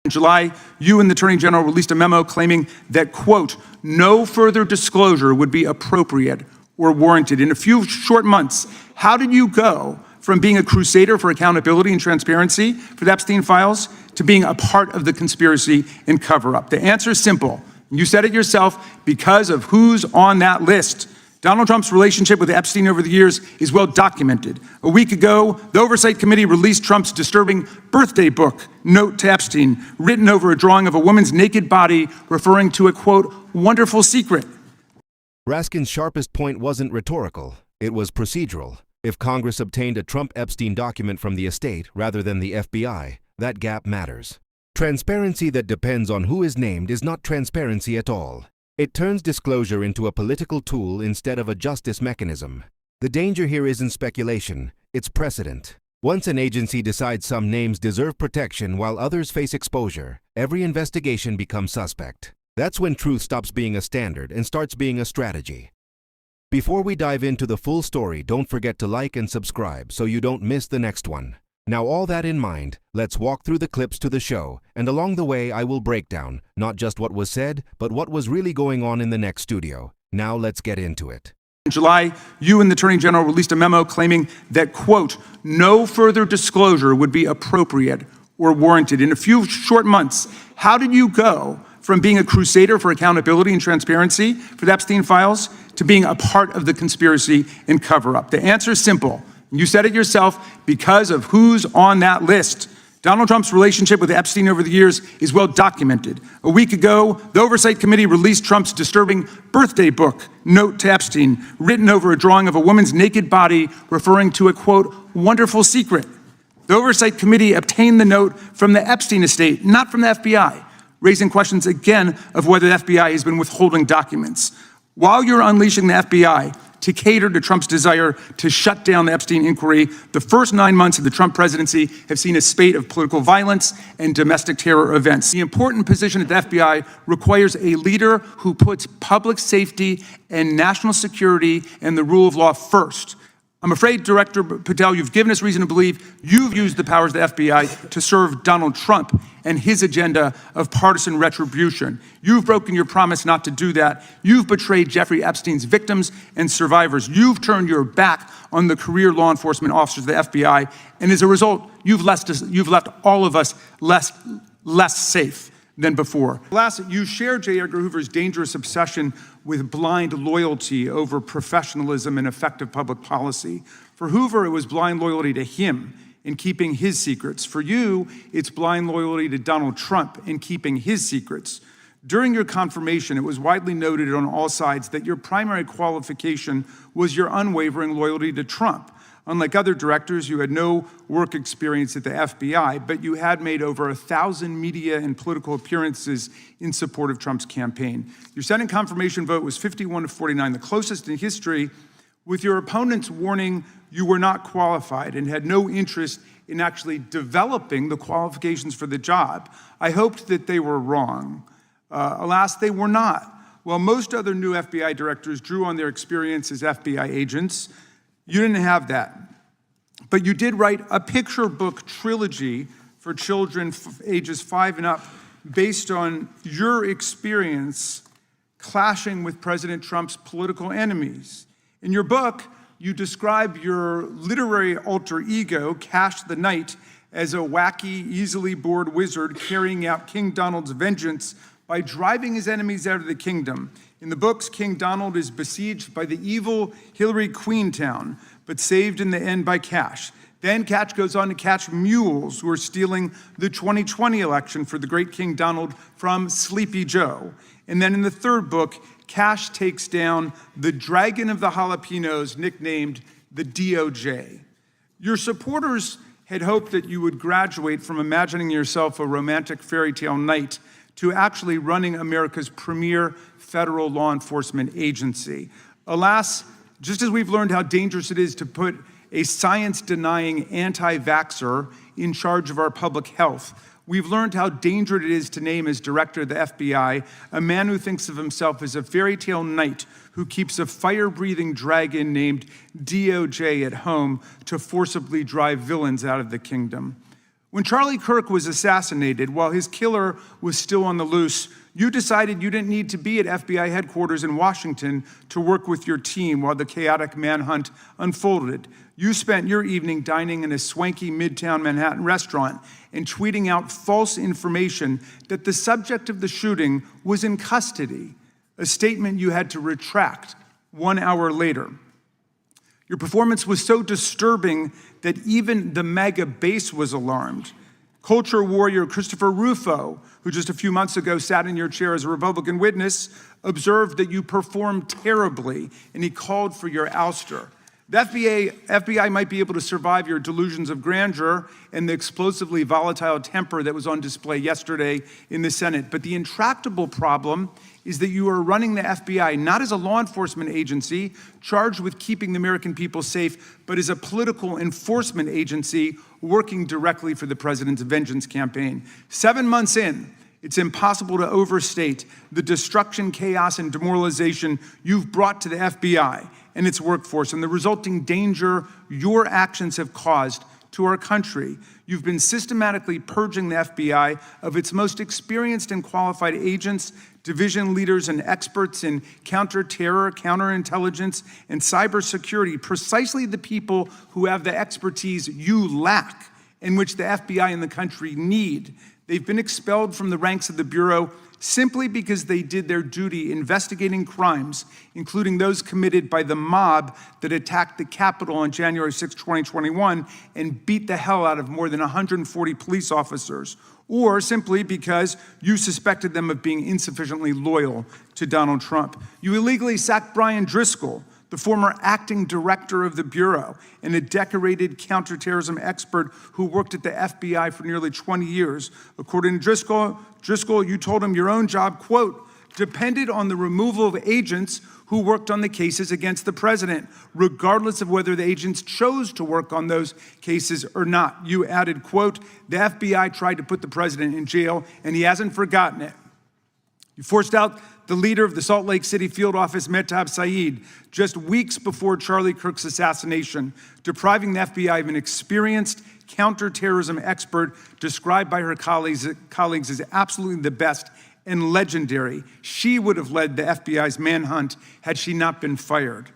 In July, you and the Attorney General released a memo claiming that, quote, no further disclosure would be appropriate or warranted. In a few short months, how did you go from being a crusader for accountability and transparency for the Epstein files to being a part of the conspiracy and cover-up? The answer is simple. You said it yourself, because of who's on that list. Donald Trump's relationship with Epstein over the years is well documented. A week ago, the Oversight Committee released Trump's disturbing birthday book, Note to Epstein, written over a drawing of a woman's naked body, referring to a, quote, wonderful secret. Raskin's sharpest point wasn't rhetorical, it was procedural. If Congress obtained a Trump-Epstein document from the estate rather than the FBI, that gap matters. Transparency that depends on who is named is not transparency at all. It turns disclosure into a political tool instead of a justice mechanism. The danger here isn't speculation, it's precedent. Once an agency decides some names deserve protection while others face exposure, every investigation becomes suspect. That's when truth stops being a standard and starts being a strategy. Before we dive into the full story, don't forget to like and subscribe so you don't miss the next one. Now, all that in mind, let's walk through the clips to the show, and along the way I will break down not just what was said, but what was really going on in the next studio. Now let's get into it. In July, you and the Attorney General released a memo claiming that, quote, no further disclosure would be appropriate or warranted. In a few short months, how did you go from being a crusader for accountability and transparency for the Epstein files to being a part of the conspiracy and cover-up? The answer is simple. You said it yourself, because of who's on that list. Donald Trump's relationship with Epstein over the years is well documented. A week ago, the Oversight Committee released Trump's disturbing birthday book, Note to Epstein, written over a drawing of a woman's naked body, referring to a, quote, wonderful secret. The Oversight Committee obtained the note from the Epstein estate, not from the FBI, raising questions again of whether the FBI has been withholding documents. While you're unleashing the FBI to cater to Trump's desire to shut down the Epstein inquiry, the first 9 months of the Trump presidency have seen a spate of political violence and domestic terror events. The important position at the FBI requires a leader who puts public safety and national security and the rule of law first. I'm afraid, Director Patel, you've given us reason to believe you've used the powers of the FBI to serve Donald Trump and his agenda of partisan retribution. You've broken your promise not to do that. You've betrayed Jeffrey Epstein's victims and survivors. You've turned your back on the career law enforcement officers of the FBI, and as a result, you've left all of us less safe than before. Last, you share J. Edgar Hoover's dangerous obsession with blind loyalty over professionalism and effective public policy. For Hoover, it was blind loyalty to him in keeping his secrets. For you, it's blind loyalty to Donald Trump in keeping his secrets. During your confirmation, it was widely noted on all sides that your primary qualification was your unwavering loyalty to Trump. Unlike other directors, you had no work experience at the FBI, but you had made over 1,000 media and political appearances in support of Trump's campaign. Your Senate confirmation vote was 51-49, the closest in history, with your opponents warning you were not qualified and had no interest in actually developing the qualifications for the job. I hoped that they were wrong. Alas, they were not. While most other new FBI directors drew on their experience as FBI agents, you didn't have that. But you did write a picture book trilogy for children ages 5 and up based on your experience clashing with President Trump's political enemies. In your book, you describe your literary alter ego, Kash the Knight, as a wacky, easily bored wizard carrying out King Donald's vengeance by driving his enemies out of the kingdom. In the books, King Donald is besieged by the evil Hillary Queentown, but saved in the end by Kash. Then Kash goes on to catch mules who are stealing the 2020 election for the great King Donald from Sleepy Joe. And then in the third book, Kash takes down the Dragon of the Jalapenos, nicknamed the DOJ. Your supporters had hoped that you would graduate from imagining yourself a romantic fairy tale knight to actually running America's premier federal law enforcement agency. Alas, just as we've learned how dangerous it is to put a science-denying anti-vaxxer in charge of our public health, we've learned how dangerous it is to name as director of the FBI a man who thinks of himself as a fairy tale knight who keeps a fire-breathing dragon named DOJ at home to forcibly drive villains out of the kingdom. When Charlie Kirk was assassinated while his killer was still on the loose, you decided you didn't need to be at FBI headquarters in Washington to work with your team while the chaotic manhunt unfolded. You spent your evening dining in a swanky Midtown Manhattan restaurant and tweeting out false information that the subject of the shooting was in custody, a statement you had to retract 1 hour later. Your performance was so disturbing that even the MAGA base was alarmed. Culture warrior Christopher Rufo, who just a few months ago sat in your chair as a Republican witness, observed that you performed terribly, and he called for your ouster. The FBI might be able to survive your delusions of grandeur and the explosively volatile temper that was on display yesterday in the Senate. But the intractable problem is that you are running the FBI not as a law enforcement agency charged with keeping the American people safe, but as a political enforcement agency working directly for the president's vengeance campaign. 7 months in, it's impossible to overstate the destruction, chaos, and demoralization you've brought to the FBI and its workforce and the resulting danger your actions have caused to our country. You've been systematically purging the FBI of its most experienced and qualified agents, division leaders, and experts in counterterror, counterintelligence, and cybersecurity, precisely the people who have the expertise you lack and which the FBI and the country need. They've been expelled from the ranks of the Bureau simply because they did their duty investigating crimes, including those committed by the mob that attacked the Capitol on January 6, 2021, and beat the hell out of more than 140 police officers, or simply because you suspected them of being insufficiently loyal to Donald Trump. You illegally sacked Brian Driscoll, the former acting director of the Bureau and a decorated counterterrorism expert who worked at the FBI for nearly 20 years. According to Driscoll, you told him your own job, quote, depended on the removal of agents who worked on the cases against the president, regardless of whether the agents chose to work on those cases or not. You added, quote, the FBI tried to put the president in jail and he hasn't forgotten it. You forced out the leader of the Salt Lake City field office, Mehtab Saeed, just weeks before Charlie Kirk's assassination, depriving the FBI of an experienced counterterrorism expert described by her colleagues as absolutely the best and legendary. She would have led the FBI's manhunt had she not been fired.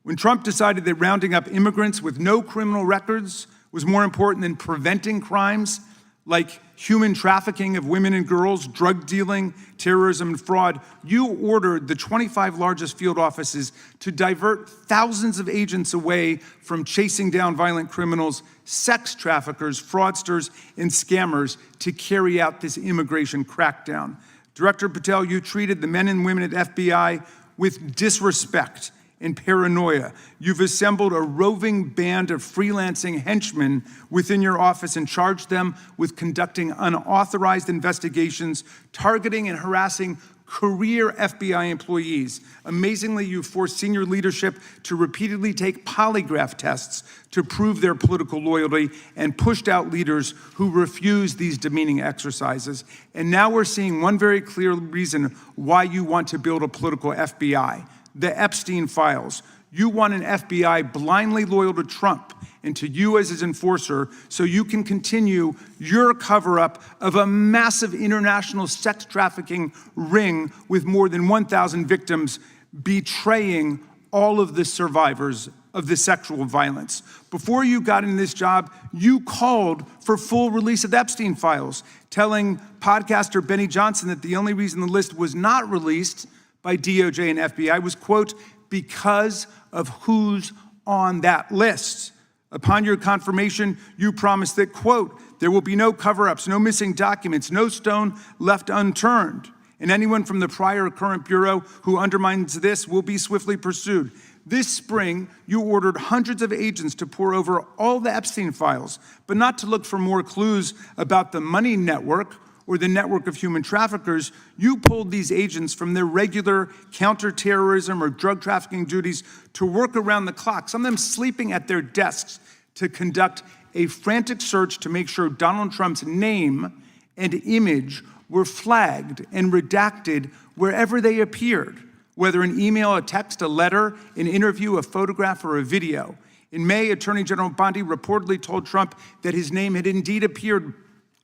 When Trump decided that rounding up immigrants with no criminal records was more important than preventing crimes like human trafficking of women and girls, drug dealing, terrorism, and fraud, you ordered the 25 largest field offices to divert thousands of agents away from chasing down violent criminals, sex traffickers, fraudsters, and scammers to carry out this immigration crackdown. Director Patel, you treated the men and women at FBI with disrespect and paranoia. You've assembled a roving band of freelancing henchmen within your office and charged them with conducting unauthorized investigations, targeting and harassing career FBI employees. Amazingly, you forced senior leadership to repeatedly take polygraph tests to prove their political loyalty and pushed out leaders who refused these demeaning exercises. And now we're seeing one very clear reason why you want to build a political FBI. The Epstein files. You want an FBI blindly loyal to Trump and to you as his enforcer so you can continue your cover-up of a massive international sex trafficking ring with more than 1,000 victims, betraying all of the survivors of the sexual violence. Before you got in this job, you called for full release of the Epstein files, telling podcaster Benny Johnson that the only reason the list was not released by DOJ and FBI was, quote, because of who's on that list. Upon your confirmation, you promised that, quote, there will be no cover-ups, no missing documents, no stone left unturned, and anyone from the prior or current Bureau who undermines this will be swiftly pursued. This spring, you ordered hundreds of agents to pore over all the Epstein files, but not to look for more clues about the money network or the network of human traffickers. You pulled these agents from their regular counterterrorism or drug trafficking duties to work around the clock, some of them sleeping at their desks, to conduct a frantic search to make sure Donald Trump's name and image were flagged and redacted wherever they appeared, whether an email, a text, a letter, an interview, a photograph, or a video. In May, Attorney General Bondi reportedly told Trump that his name had indeed appeared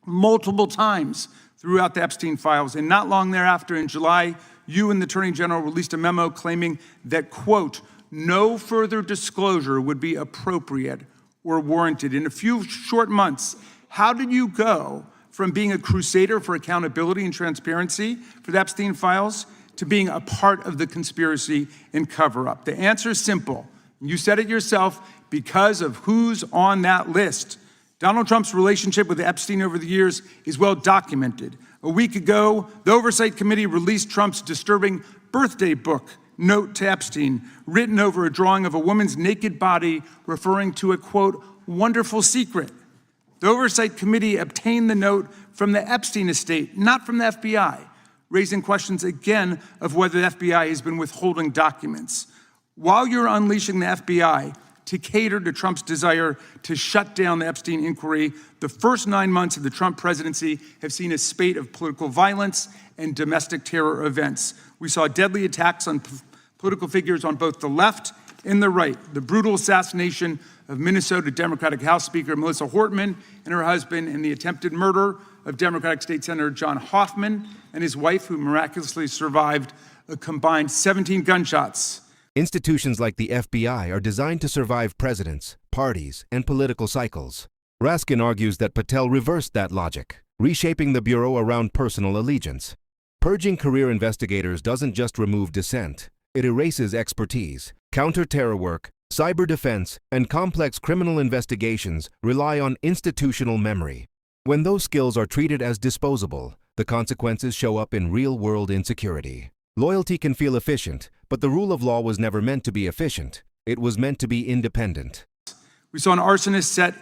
multiple times throughout the Epstein files. And not long thereafter, in July, you and the Attorney General released a memo claiming that, quote, no further disclosure would be appropriate or warranted. In a few short months, how did you go from being a crusader for accountability and transparency for the Epstein files to being a part of the conspiracy and cover-up? The answer is simple. You said it yourself, because of who's on that list. Donald Trump's relationship with Epstein over the years is well documented. A week ago, the Oversight Committee released Trump's disturbing birthday book, Note to Epstein, written over a drawing of a woman's naked body, referring to a, quote, wonderful secret. The Oversight Committee obtained the note from the Epstein estate, not from the FBI, raising questions again of whether the FBI has been withholding documents. While you're unleashing the FBI to cater to Trump's desire to shut down the Epstein inquiry, the first 9 months of the Trump presidency have seen a spate of political violence and domestic terror events. We saw deadly attacks on political figures on both the left and the right. The brutal assassination of Minnesota Democratic House Speaker Melissa Hortman and her husband, and the attempted murder of Democratic State Senator John Hoffman and his wife, who miraculously survived a combined 17 gunshots. Institutions like the FBI are designed to survive presidents, parties, and political cycles. Raskin argues that Patel reversed that logic, reshaping the Bureau around personal allegiance. Purging career investigators doesn't just remove dissent, it erases expertise. Counter-terror work, cyber defense, and complex criminal investigations rely on institutional memory. When those skills are treated as disposable, the consequences show up in real-world insecurity. Loyalty can feel efficient, but the rule of law was never meant to be efficient. It was meant to be independent. We saw an arsonist set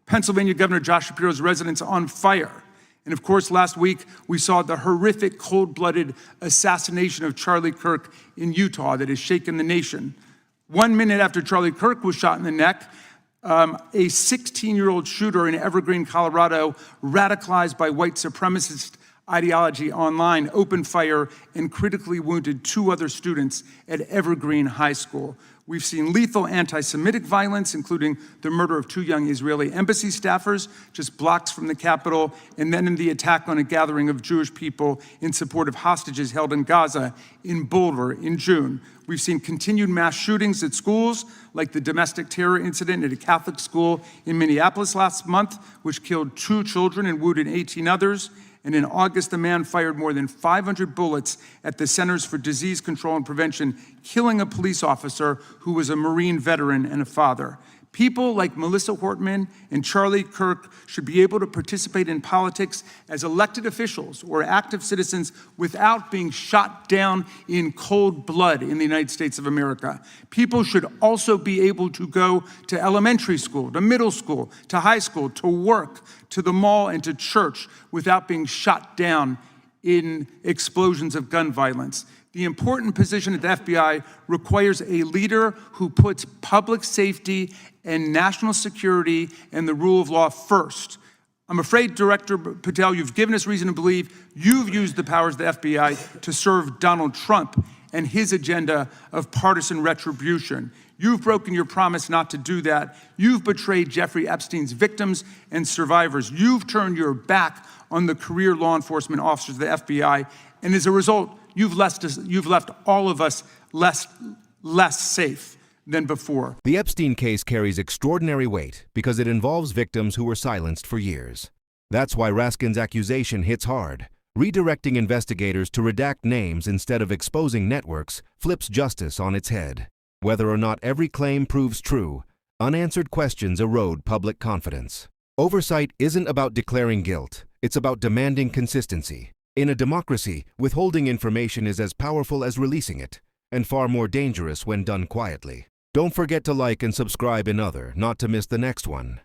Pennsylvania Governor Josh Shapiro's residence on fire. And of course, last week, we saw the horrific, cold-blooded assassination of Charlie Kirk in Utah that has shaken the nation. 1 minute after Charlie Kirk was shot in the neck, a 16-year-old shooter in Evergreen, Colorado, radicalized by white supremacist ideology online, opened fire and critically wounded 2 other students at Evergreen High School. We've seen lethal anti-Semitic violence, including the murder of 2 young Israeli embassy staffers just blocks from the Capitol, and then in the attack on a gathering of Jewish people in support of hostages held in Gaza in Boulder in June. We've seen continued mass shootings at schools, like the domestic terror incident at a Catholic school in Minneapolis last month, which killed 2 children and wounded 18 others. And in August, a man fired more than 500 bullets at the Centers for Disease Control and Prevention, killing a police officer who was a Marine veteran and a father. People like Melissa Hortman and Charlie Kirk should be able to participate in politics as elected officials or active citizens without being shot down in cold blood in the United States of America. People should also be able to go to elementary school, to middle school, to high school, to work, to the mall, and to church without being shot down in explosions of gun violence. The important position at the FBI requires a leader who puts public safety and national security and the rule of law first. I'm afraid, Director Patel, you've given us reason to believe you've used the powers of the FBI to serve Donald Trump and his agenda of partisan retribution. You've broken your promise not to do that. You've betrayed Jeffrey Epstein's victims and survivors. You've turned your back on the career law enforcement officers of the FBI, and as a result, you've left all of us less safe than before. The Epstein case carries extraordinary weight because it involves victims who were silenced for years. That's why Raskin's accusation hits hard. Redirecting investigators to redact names instead of exposing networks flips justice on its head. Whether or not every claim proves true, unanswered questions erode public confidence. Oversight isn't about declaring guilt, it's about demanding consistency. In a democracy, withholding information is as powerful as releasing it, and far more dangerous when done quietly. Don't forget to like and subscribe in Other not to miss the next one.